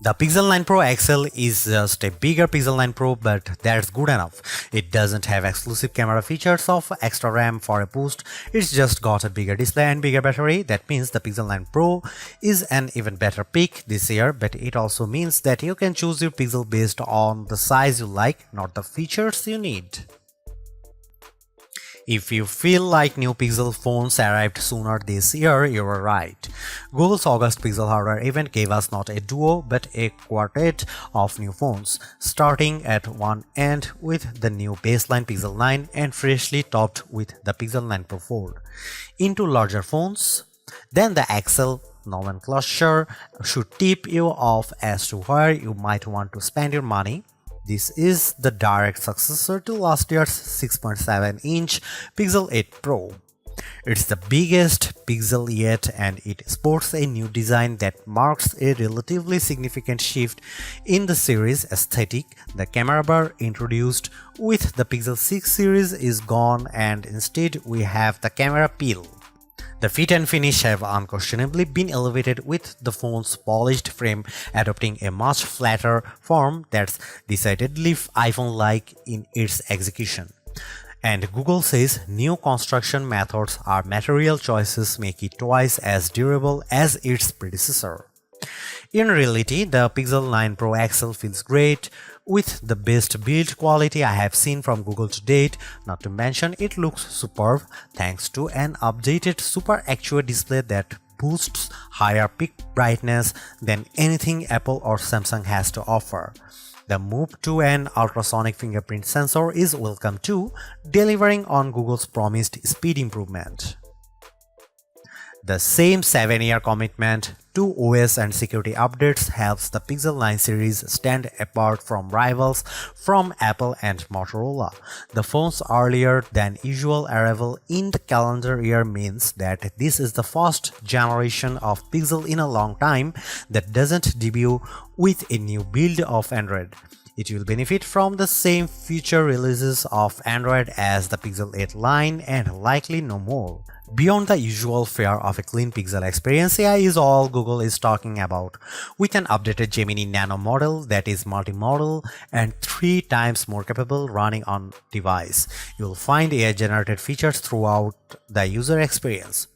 The Pixel 9 Pro XL is just a bigger Pixel 9 Pro, but that's good enough. It doesn't have exclusive camera features of extra RAM for a boost. It's just got a bigger display and bigger battery. That means the Pixel 9 Pro is an even better pick this year, but it also means that you can choose your Pixel based on the size you like, not the features you need. If you feel like new Pixel phones arrived sooner this year, you are right. Google's August Pixel hardware event gave us not a duo but a quartet of new phones, starting at one end with the new baseline Pixel 9 and freshly topped with the Pixel 9 Pro Fold. Into larger phones, then the XL nomenclature should tip you off as to where you might want to spend your money. This is the direct successor to last year's 6.7-inch Pixel 8 Pro. It's the biggest Pixel yet, and it sports a new design that marks a relatively significant shift in the series aesthetic. The camera bar introduced with the Pixel 6 series is gone, and instead we have the camera peel. The fit and finish have unquestionably been elevated, with the phone's polished frame adopting a much flatter form that's decidedly iPhone-like in its execution. And Google says new construction methods or material choices make it twice as durable as its predecessor. In reality, the Pixel 9 Pro XL feels great, with the best build quality I have seen from Google to date. Not to mention, it looks superb thanks to an updated Super Actuate display that boosts higher peak brightness than anything Apple or Samsung has to offer. The move to an ultrasonic fingerprint sensor is welcome too, delivering on Google's promised speed improvement. The same 7-year commitment to OS and security updates helps the Pixel 9 series stand apart from rivals from Apple and Motorola. The phone's earlier than usual arrival in the calendar year means that this is the first generation of Pixel in a long time that doesn't debut with a new build of Android. It will benefit from the same future releases of Android as the Pixel 8 line and likely no more. Beyond the usual fare of a clean Pixel experience, AI is all Google is talking about, with an updated Gemini Nano model that is multimodal and 3 times more capable running on device. You'll find AI-generated features throughout the user experience.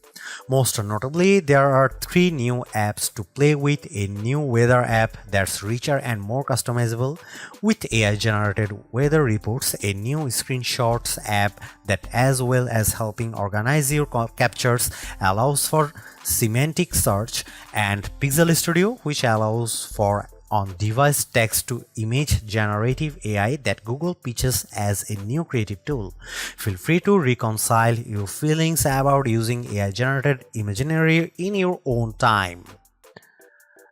Most notably, there are 3 new apps to play with: a new weather app that's richer and more customizable with AI-generated weather reports, a new screenshots app that, as well as helping organize your captures, allows for semantic search, and Pixel Studio, which allows for on-device text-to-image generative AI that Google pitches as a new creative tool. Feel free to reconcile your feelings about using AI-generated imagery in your own time.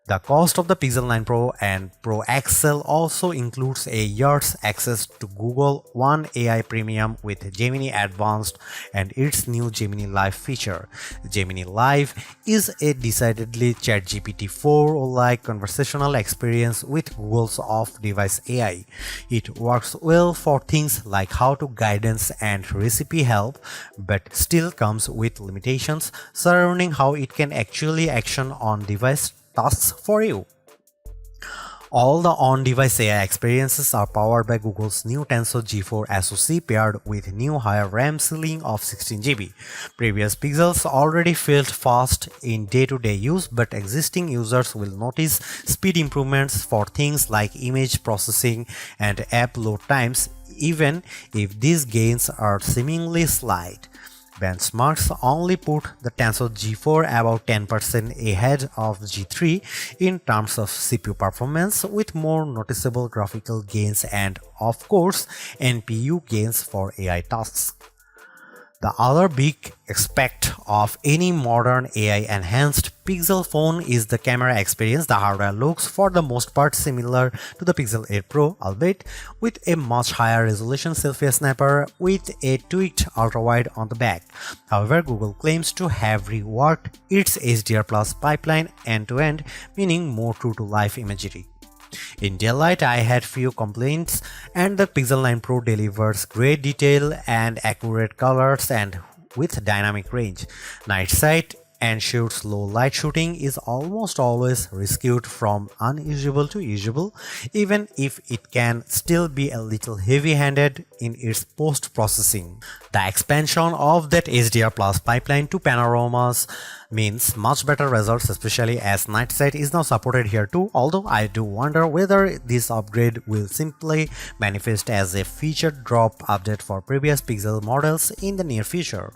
The cost of the Pixel 9 Pro and Pro XL also includes a year's access to Google One AI Premium with Gemini Advanced and its new Gemini Live feature. Gemini Live is a decidedly ChatGPT 4-like conversational experience with Google's off-device AI. It works well for things like how-to guidance and recipe help, but still comes with limitations surrounding how it can actually action on-device tasks for you. All the on-device AI experiences are powered by Google's new Tensor G4 SoC paired with new higher RAM ceiling of 16GB. Previous Pixels already felt fast in day-to-day use, but existing users will notice speed improvements for things like image processing and app load times, even if these gains are seemingly slight. Benchmarks only put the Tensor G4 about 10% ahead of G3 in terms of CPU performance, with more noticeable graphical gains and, of course, NPU gains for AI tasks. The other big aspect of any modern AI-enhanced Pixel phone is the camera experience. The hardware looks for the most part similar to the Pixel 8 Pro, albeit with a much higher resolution selfie snapper with a tweaked ultra-wide on the back. However, Google claims to have reworked its HDR Plus pipeline end-to-end, meaning more true-to-life imagery. In daylight, I had few complaints, and the Pixel 9 Pro delivers great detail and accurate colors and with dynamic range. Night sight ensures low light shooting is almost always rescued from unusable to usable, even if it can still be a little heavy-handed in its post-processing. The expansion of that HDR Plus pipeline to panoramas means much better results, especially as night sight is now supported here too, although I do wonder whether this upgrade will simply manifest as a feature drop update for previous Pixel models in the near future.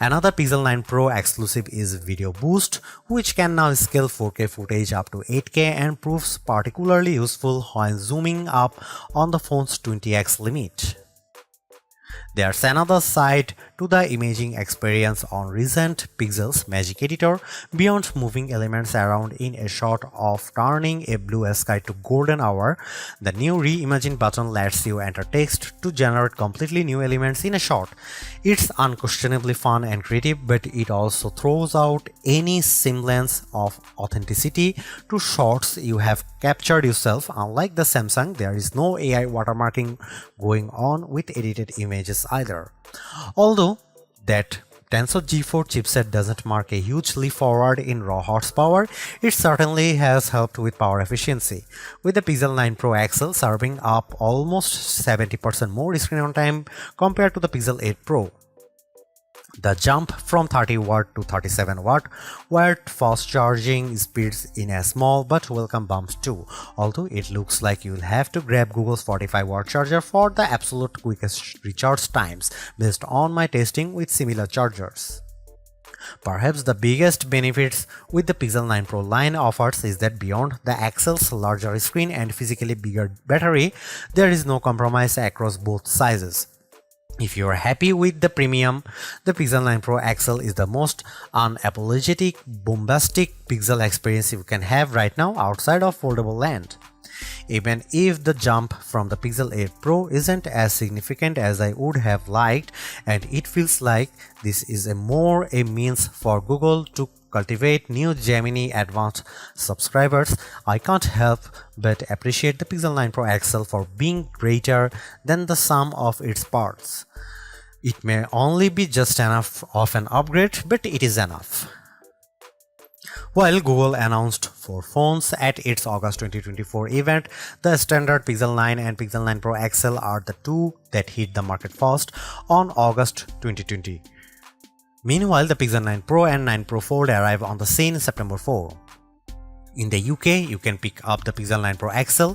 Another Pixel 9 Pro exclusive is Video Boost, which can now scale 4K footage up to 8K and proves particularly useful when zooming up on the phone's 20x limit. There's another side to the imaging experience on recent Pixel's Magic Editor. Beyond moving elements around in a shot of turning a blue sky to golden hour, the new Reimagine button lets you enter text to generate completely new elements in a shot. It's unquestionably fun and creative, but it also throws out any semblance of authenticity to shots you have captured yourself. Unlike the Samsung, there is no AI watermarking going on with edited images either. Although that Tensor G4 chipset doesn't mark a huge leap forward in raw horsepower, it certainly has helped with power efficiency, with the Pixel 9 Pro XL serving up almost 70% more screen on time compared to the Pixel 8 Pro. The jump from 30W to 37W wired fast charging speeds in a small but welcome bump too, although it looks like you'll have to grab Google's 45W charger for the absolute quickest recharge times based on my testing with similar chargers. Perhaps the biggest benefits with the Pixel 9 Pro line offers is that beyond the XL's larger screen and physically bigger battery, there is no compromise across both sizes. If you are happy with the premium, the Pixel 9 Pro XL is the most unapologetic, bombastic Pixel experience you can have right now outside of foldable land. Even if the jump from the Pixel 8 Pro isn't as significant as I would have liked, and it feels like this is more a means for Google to cultivate new Gemini Advanced subscribers, I can't help but appreciate the Pixel 9 Pro XL for being greater than the sum of its parts. It may only be just enough of an upgrade, but it is enough. While Google announced 4 phones at its August 2024 event, the standard Pixel 9 and Pixel 9 Pro XL are the two that hit the market first on August 2020. Meanwhile, the Pixel 9 Pro and 9 Pro Fold arrive on the scene September 4. In the UK, you can pick up the Pixel 9 Pro XL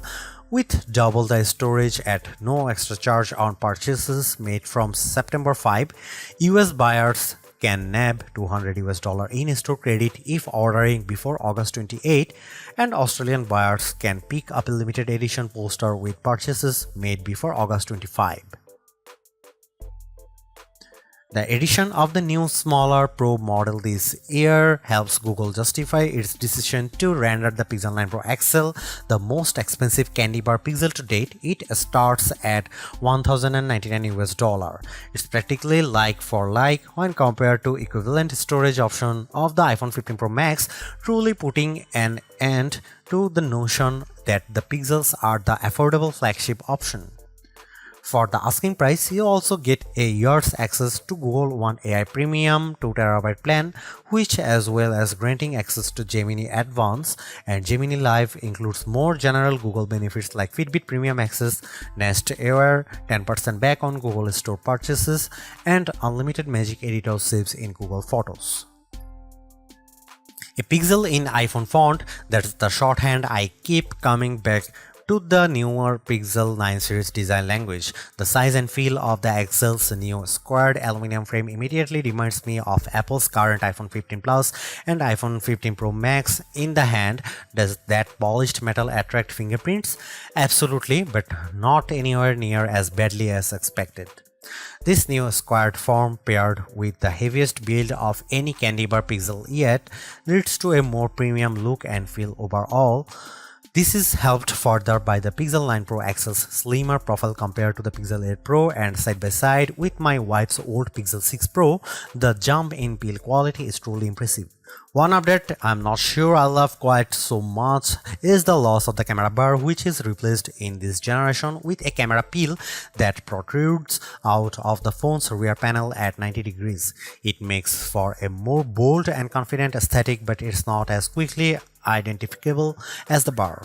with double the storage at no extra charge on purchases made from September 5. US buyers can nab $200 in-store credit if ordering before August 28, and Australian buyers can pick up a limited edition poster with purchases made before August 25. The addition of the new smaller Pro model this year helps Google justify its decision to render the Pixel 9 Pro XL the most expensive candy bar Pixel to date. It starts at $1,099. It's practically like for like when compared to equivalent storage option of the iPhone 15 Pro Max, truly putting an end to the notion that the Pixels are the affordable flagship option. For the asking price, you also get a year's access to Google One AI Premium 2TB plan, which, as well as granting access to Gemini Advanced and Gemini Live, includes more general Google benefits like Fitbit Premium Access, Nest Aware, 10% back on Google Store purchases, and unlimited Magic Editor saves in Google Photos. A pixel in iPhone font, that's the shorthand I keep coming back to the newer Pixel 9 series design language. The size and feel of the XL's new squared aluminum frame immediately reminds me of Apple's current iPhone 15 Plus and iPhone 15 Pro Max in the hand. Does that polished metal attract fingerprints? Absolutely, but not anywhere near as badly as expected. This new squared form, paired with the heaviest build of any candy bar Pixel yet, leads to a more premium look and feel overall. This is helped further by the Pixel 9 Pro XL's slimmer profile compared to the Pixel 8 Pro, and side by side with my wife's old Pixel 6 Pro, the jump in build quality is truly impressive. One update I'm not sure I love quite so much is the loss of the camera bar, which is replaced in this generation with a camera peel that protrudes out of the phone's rear panel at 90 degrees. It makes for a more bold and confident aesthetic, but it's not as quickly identifiable as the bar.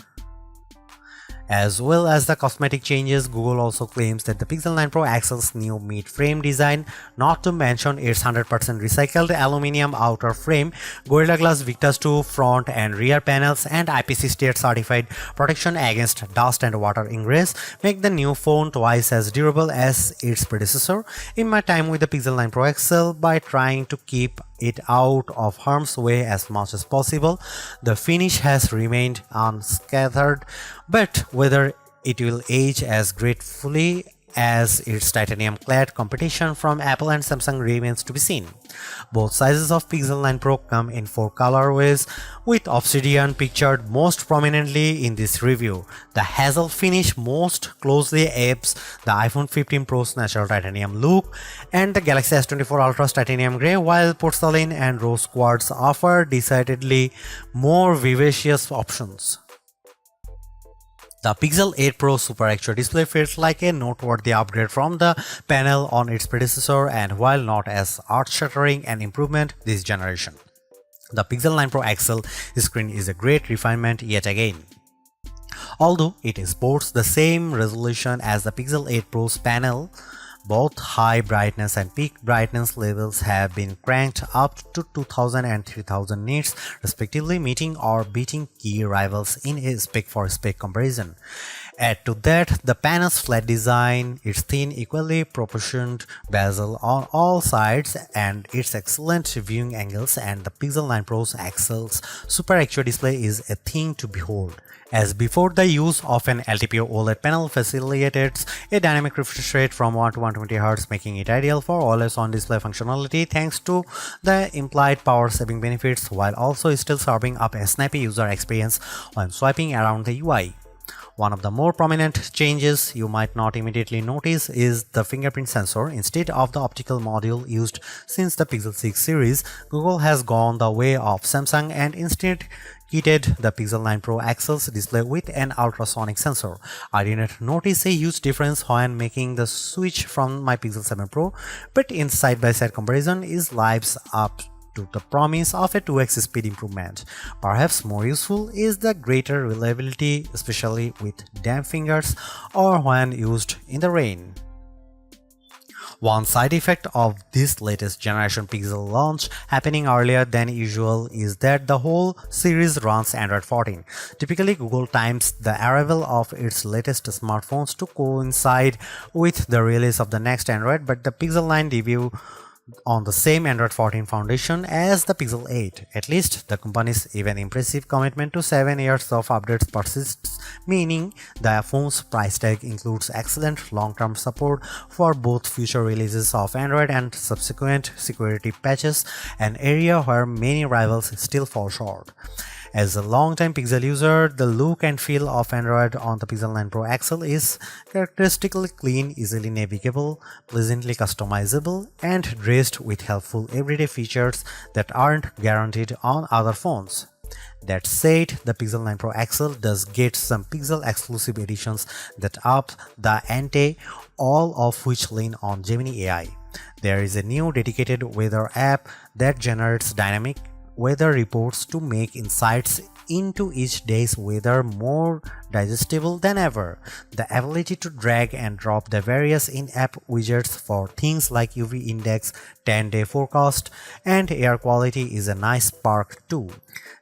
As well as the cosmetic changes, Google also claims that the Pixel 9 Pro XL's new mid-frame design, not to mention its 100% recycled aluminum outer frame, Gorilla Glass Victus 2 front and rear panels, and IPC certified protection against dust and water ingress, make the new phone twice as durable as its predecessor. In my time with the Pixel 9 Pro XL, by trying to keep it out of harm's way as much as possible, the finish has remained unscathed, but whether it will age as gracefully as its titanium-clad competition from Apple and Samsung remains to be seen. Both sizes of Pixel 9 Pro come in 4 colorways, with Obsidian pictured most prominently in this review. The hazel finish most closely apes the iPhone 15 Pro's natural titanium look, and the Galaxy S24 Ultra's titanium grey, while porcelain and rose quartz offer decidedly more vivacious options. The Pixel 8 Pro Super Extra display feels like a noteworthy upgrade from the panel on its predecessor, and while not as earth-shattering an improvement this generation, the Pixel 9 Pro XL screen is a great refinement yet again. Although it sports the same resolution as the Pixel 8 Pro's panel, both high brightness and peak brightness levels have been cranked up to 2000 and 3000 nits respectively, meeting or beating key rivals in a spec-for-spec comparison. Add to that the panel's flat design, its thin, equally proportioned bezel on all sides, and its excellent viewing angles, and the Pixel 9 Pro's XL's Super Extra display is a thing to behold. As before, the use of an LTPO OLED panel facilitates a dynamic refresh rate from 1 to 120Hz, making it ideal for always-on display functionality thanks to the implied power-saving benefits, while also still serving up a snappy user experience when swiping around the UI. One of the more prominent changes you might not immediately notice is the fingerprint sensor. Instead of the optical module used since the Pixel 6 series, Google has gone the way of Samsung and instead kitted the Pixel 9 Pro XL's display with an ultrasonic sensor. I didn't notice a huge difference when making the switch from my Pixel 7 Pro, but in side-by-side comparison it lives up to the promise of a 2x speed improvement. Perhaps more useful is the greater reliability, especially with damp fingers or when used in the rain. One side effect of this latest generation Pixel launch happening earlier than usual is that the whole series runs Android 14. Typically, Google times the arrival of its latest smartphones to coincide with the release of the next Android, but the Pixel 9 debut on the same Android 14 foundation as the Pixel 8. At least the company's even impressive commitment to 7 years of updates persists, meaning the phone's price tag includes excellent long-term support for both future releases of Android and subsequent security patches, an area where many rivals still fall short. As a long-time Pixel user, the look and feel of Android on the Pixel 9 Pro XL is characteristically clean, easily navigable, pleasantly customizable, and dressed with helpful everyday features that aren't guaranteed on other phones. That said, the Pixel 9 Pro XL does get some Pixel exclusive editions that up the ante, all of which lean on Gemini AI. There is a new dedicated weather app that generates dynamic weather reports to make insights into each day's weather more digestible than ever. The ability to drag and drop the various in-app widgets for things like UV index, 10-day forecast, and air quality is a nice perk too.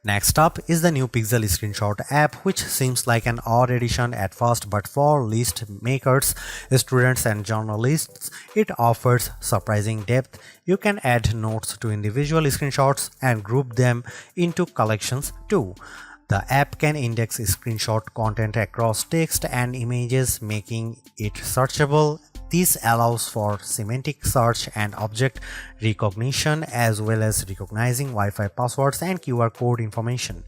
Next up is the new Pixel Screenshot app, which seems like an odd addition at first, but for list makers, students, and journalists, it offers surprising depth. You can add notes to individual screenshots and group them into collections too. The app can index screenshot content across text and images, making it searchable This allows for semantic search and object recognition as well as recognizing Wi-Fi passwords and QR code information.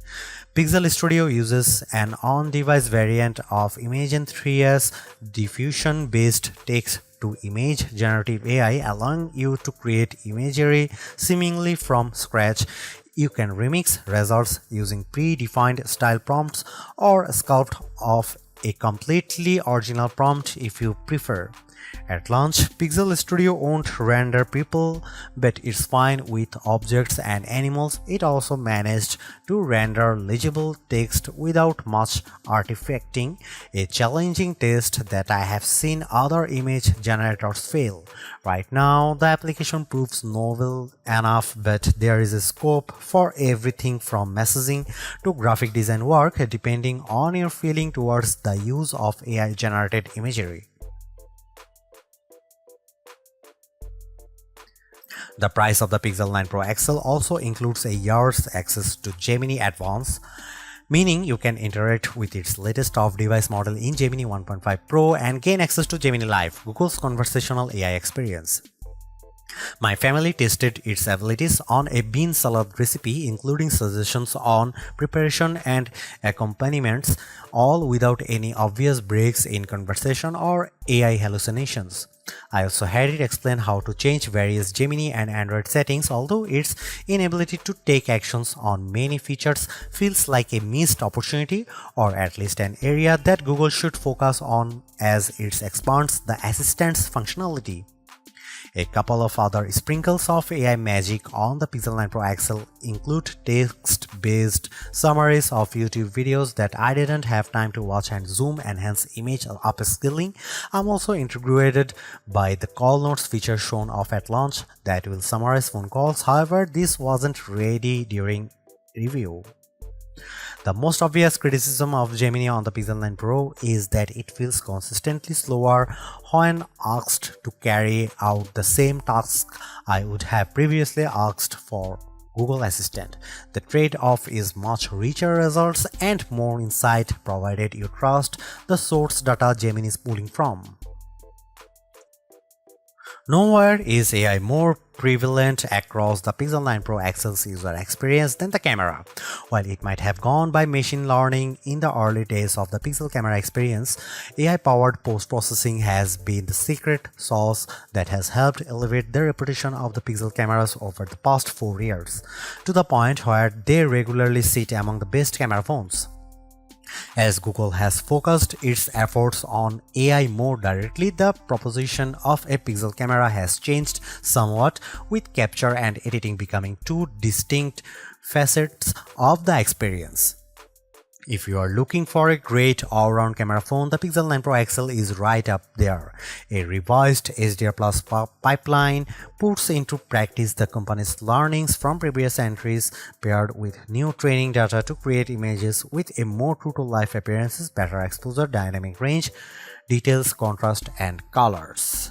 Pixel Studio uses an on-device variant of Imagen 3's diffusion-based text-to-image generative AI, allowing you to create imagery seemingly from scratch. You can remix results using predefined style prompts or sculpt off a completely original prompt if you prefer. At launch, Pixel Studio won't render people, but it's fine with objects and animals. It also managed to render legible text without much artifacting, a challenging test that I have seen other image generators fail. Right now, the application proves novel enough, but there is a scope for everything from messaging to graphic design work, depending on your feeling towards the use of AI-generated imagery. The price of the Pixel 9 Pro XL also includes a year's access to Gemini Advance, meaning you can interact with its latest off-device model in Gemini 1.5 Pro and gain access to Gemini Live, Google's conversational AI experience. My family tested its abilities on a bean salad recipe, including suggestions on preparation and accompaniments, all without any obvious breaks in conversation or AI hallucinations. I also had it explain how to change various Gemini and Android settings, although its inability to take actions on many features feels like a missed opportunity, or at least an area that Google should focus on as it expands the assistant's functionality. A couple of other sprinkles of AI magic on the Pixel 9 Pro XL include text-based summaries of YouTube videos that I didn't have time to watch and zoom enhance image upscaling. I'm also intrigued by the call notes feature shown off at launch that will summarize phone calls. However, this wasn't ready during review. The most obvious criticism of Gemini on the Pixel 9 Pro is that it feels consistently slower when asked to carry out the same task I would have previously asked for Google Assistant. The trade-off is much richer results and more insight provided you trust the source data Gemini is pulling from. Nowhere is AI more prevalent across the Pixel 9 Pro XL's user experience than the camera. While it might have gone by machine learning in the early days of the Pixel camera experience, AI-powered post-processing has been the secret sauce that has helped elevate the reputation of the Pixel cameras over the past 4 years, to the point where they regularly sit among the best camera phones. As Google has focused its efforts on AI more directly, the proposition of a Pixel camera has changed somewhat, with capture and editing becoming two distinct facets of the experience. If you are looking for a great all-round camera phone, the Pixel 9 Pro XL is right up there. A revised HDR Plus pipeline puts into practice the company's learnings from previous entries, paired with new training data to create images with a more true-to-life appearances, better exposure, dynamic range, details, contrast, and colors.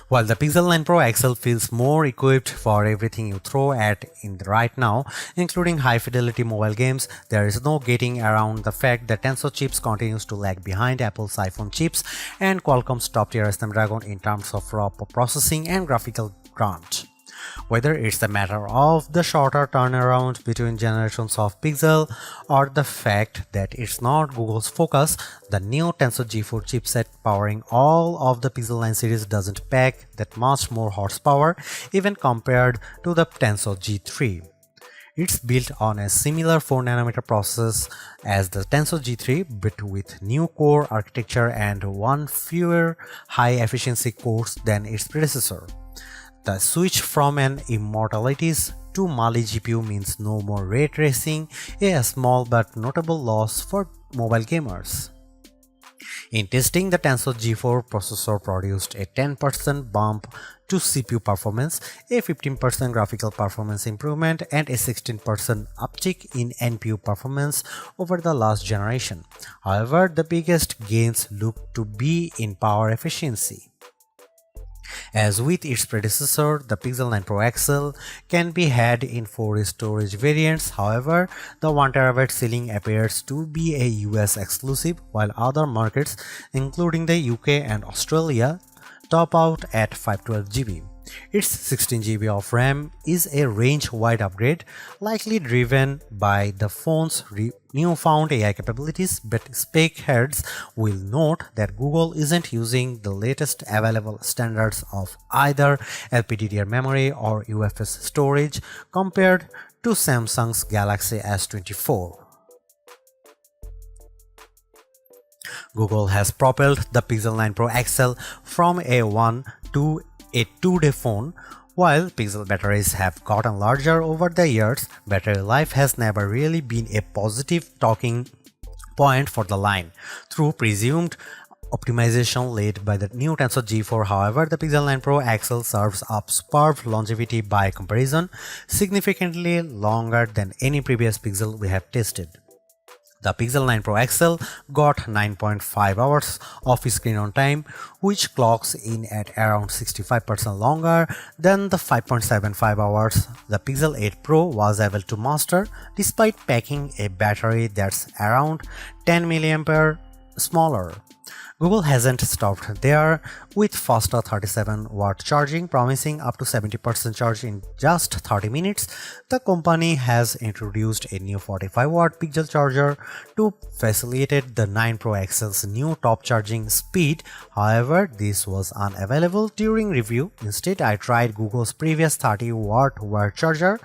While the Pixel 9 Pro XL feels more equipped for everything you throw at it right now, including high-fidelity mobile games, there is no getting around the fact that Tensor chips continues to lag behind Apple's iPhone chips and Qualcomm's top-tier Snapdragon in terms of raw processing and graphical crunch. Whether it's a matter of the shorter turnaround between generations of Pixel or the fact that it's not Google's focus, the new Tensor G4 chipset powering all of the Pixel 9 series doesn't pack that much more horsepower even compared to the Tensor G3. It's built on a similar 4nm process as the Tensor G3 but with new core architecture and one fewer high-efficiency cores than its predecessor. The switch from an Immortalities to Mali GPU means no more ray tracing, a small but notable loss for mobile gamers. In testing, the Tensor G4 processor produced a 10% bump to CPU performance, a 15% graphical performance improvement, and a 16% uptick in NPU performance over the last generation. However, the biggest gains look to be in power efficiency. As with its predecessor, the Pixel 9 Pro XL can be had in 4 storage variants. However, the 1TB ceiling appears to be a US exclusive, while other markets, including the UK and Australia, top out at 512GB. Its 16GB of RAM is a range-wide upgrade, likely driven by the phone's newfound AI capabilities, but spec heads will note that Google isn't using the latest available standards of either LPDDR memory or UFS storage compared to Samsung's Galaxy S24. Google has propelled the Pixel 9 Pro XL from a 1 to a 2-day phone. While Pixel batteries have gotten larger over the years, battery life has never really been a positive talking point for the line. Through presumed optimization led by the new Tensor G4, however, the Pixel 9 Pro XL serves up superb longevity by comparison, significantly longer than any previous Pixel we have tested. The Pixel 9 Pro XL got 9.5 hours of screen on time, which clocks in at around 65% longer than the 5.75 hours the Pixel 8 Pro was able to master, despite packing a battery that's around 10 mAh smaller. Google hasn't stopped there, with faster 37-watt charging promising up to 70% charge in just 30 minutes. The company has introduced a new 45-watt pixel charger to facilitate the 9 Pro XL's new top charging speed. However, this was unavailable during review. Instead, I tried Google's previous 30-watt wire charger,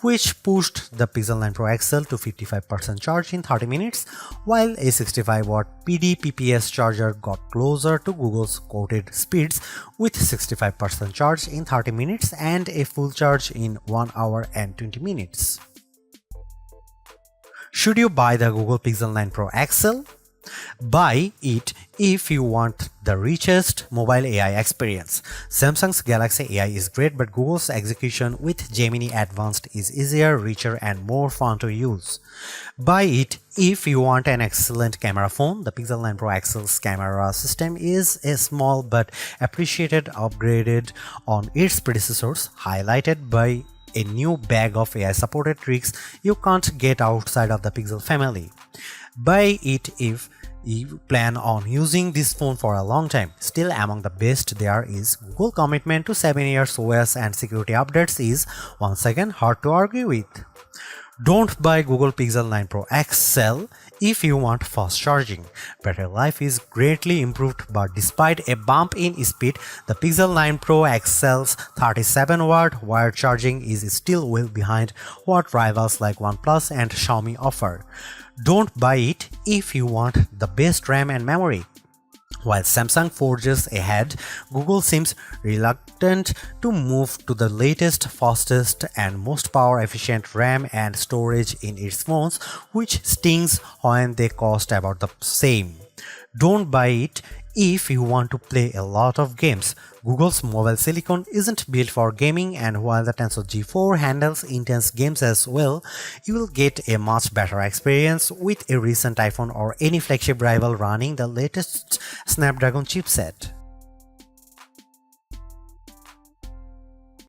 which pushed the Pixel 9 Pro XL to 55% charge in 30 minutes, while a 65-watt PD-PPS charger got closer to Google's quoted speeds with 65% charge in 30 minutes and a full charge in 1 hour and 20 minutes. Should you buy the Google Pixel 9 Pro XL? Buy it if you want the richest mobile AI experience. Samsung's Galaxy AI is great, but Google's execution with Gemini Advanced is easier, richer, and more fun to use. Buy it if you want an excellent camera phone. The Pixel 9 Pro XL's camera system is a small but appreciated upgraded on its predecessors, highlighted by a new bag of AI-supported tricks you can't get outside of the Pixel family. Buy it if you plan on using this phone for a long time. Still among the best there is Google commitment to 7 years OS and security updates is once again hard to argue with. Don't buy Google Pixel 9 Pro XL if you want fast charging. Battery life is greatly improved, but despite a bump in speed, the Pixel 9 Pro XL's 37-watt wire charging is still well behind what rivals like OnePlus and Xiaomi offer. Don't buy it if you want the best RAM and memory. While Samsung forges ahead, Google seems reluctant to move to the latest, fastest, and most power-efficient RAM and storage in its phones, which stings when they cost about the same. Don't buy it if you want to play a lot of games. Google's mobile silicon isn't built for gaming, and while the Tensor G4 handles intense games as well, you will get a much better experience with a recent iPhone or any flagship rival running the latest Snapdragon chipset.